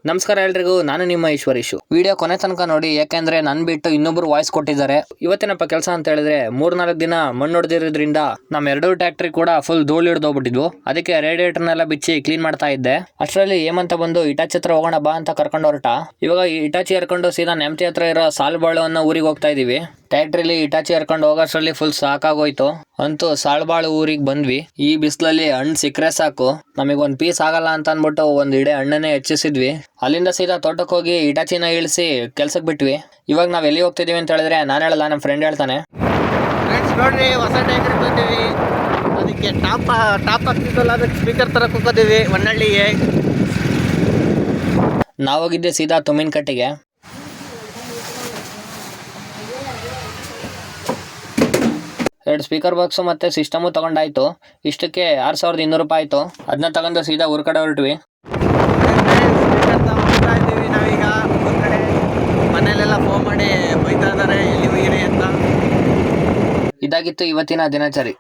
ನಮಸ್ಕಾರ ಎಲ್ರಿಗೂ, ನಾನು ನಿಮ್ಮ ಈಶ್ವರೀಶು. ವಿಡಿಯೋ ಕೊನೆ ತನಕ ನೋಡಿ, ಯಾಕೆಂದ್ರೆ ನನ್ ಬಿಟ್ಟು ಇನ್ನೊಬ್ರು ವಾಯ್ಸ್ ಕೊಟ್ಟಿದ್ದಾರೆ. ಇವತ್ತಿನಪ್ಪ ಕೆಲಸ ಅಂತ ಹೇಳಿದ್ರೆ 3-4 ದಿನ ಮಣ್ಣು ಹೊಡೆದಿರೋದ್ರಿಂದ ನಮ್ಮ 2 ಟ್ರ್ಯಾಕ್ಟರ್ ಕೂಡ ಫುಲ್ ಧೂಳು ಹಿಡಿದೋಗ್ಬಿಟ್ಟಿದ್ವು. ಅದಕ್ಕೆ ರೇಡಿಯೇಟರ್ನೆಲ್ಲ ಬಿಚ್ಚಿ ಕ್ಲೀನ್ ಮಾಡ್ತಾ ಇದ್ದೆ. ಅಷ್ಟರಲ್ಲಿ ಹೇಮಂತ ಬಂದು ಇಟಾಚಿ ಹತ್ರ ಹೋಗೋಣ ಬಾ ಅಂತ ಕರ್ಕೊಂಡು ಹೊರಟ. ಇವಾಗ ಇಟಾಚಿ ಹರ್ಕೊಂಡು ಸೀದಾ ನೆಮ್ಮತಿ ಹತ್ರ ಇರೋ ಸಾಲ್ಬಾಳು ಅನ್ನೋ ಊರಿಗೆ ಹೋಗ್ತಾ ಇದೀವಿ. ಟ್ರ್ಯಾಕ್ಟ್ರಲ್ಲಿ ಇಟಾಚಿ ಹರ್ಕೊಂಡು ಹೋಗೋಷ್ಟರಲ್ಲಿ ಫುಲ್ ಸಾಕಾಗೋಯ್ತು. ಅಂತೂ ಸಾಲ್ಬಾಳು ಊರಿಗೆ ಬಂದ್ವಿ. ಈ ಬಿಸಿಲಲ್ಲಿ ಹಣ್ಣು ಸಿಕ್ಕರೆ ಸಾಕು, ನಮಗೊಂದು ಪೀಸ್ ಆಗಲ್ಲ ಅಂತ ಅಂದ್ಬಿಟ್ಟು ಒಂದು ಇಡೆ ಹಣ್ಣನ್ನೇ ಹೆಚ್ಚಿಸಿದ್ವಿ. ಅಲ್ಲಿಂದ ಸೀದಾ ತೋಟಕ್ಕೆ ಹೋಗಿ ಇಟಾಚಿನ ಇಳಿಸಿ ಕೆಲ್ಸಕ್ಕೆ ಬಿಟ್ವಿ. ಇವಾಗ ನಾವ್ ಎಲ್ಲಿ ಹೋಗ್ತಿದೀವಿ ಅಂತ ಹೇಳಿದ್ರೆ ನಾನು ಹೇಳಲ್ಲ, ನಮ್ಮ ಫ್ರೆಂಡ್ ಹೇಳ್ತಾನೆ. ಫ್ರೆಂಡ್ಸ್ ನೋಡ್ರಿ, ಹೊಸ ಟ್ಯಾಂಕರ್ ಬಂದೀವಿ. ಅದಕ್ಕೆ ಟಾಪ್ ಹಾಕ್ತಿದ್ದಲ್ಲ, ಅದಕ್ಕೆ ಸ್ಪೀಕರ್ ತರ ಕುಕ್ಕೋದೀವಿ ಹೊನ್ನಳ್ಳಿಗೆ. ನಾವು ಹೋಗಿದ್ದೆ ಸೀದಾ ತುಮ್ಮಿನ ಕಟ್ಟಿಗೆ. ಎರಡು ಸ್ಪೀಕರ್ ಬಾಕ್ಸು ಮತ್ತೆ ಸಿಸ್ಟಮು ತಗೊಂಡಾಯ್ತು. ಇಷ್ಟಕ್ಕೆ 6200 ರೂಪಾಯಿ ಆಯ್ತು. ಅದನ್ನ ತಗೊಂಡು ಸೀದಾ ಊರ್ ಕಡೆ ಹೊರಟ್ವಿ. ನಾವೀಗ ಊರ್ ಕಡೆ ಮನೇಲೆಲ್ಲ ಫೋನ್ ಮಾಡಿ ಬೈತಾ ಇದಾರೆ, ಎಲ್ಲಿ ಹೋಗಿರಿ ಅಂತ. ಇದಾಗಿತ್ತು ಇವತ್ತಿನ ದಿನಚರಿ.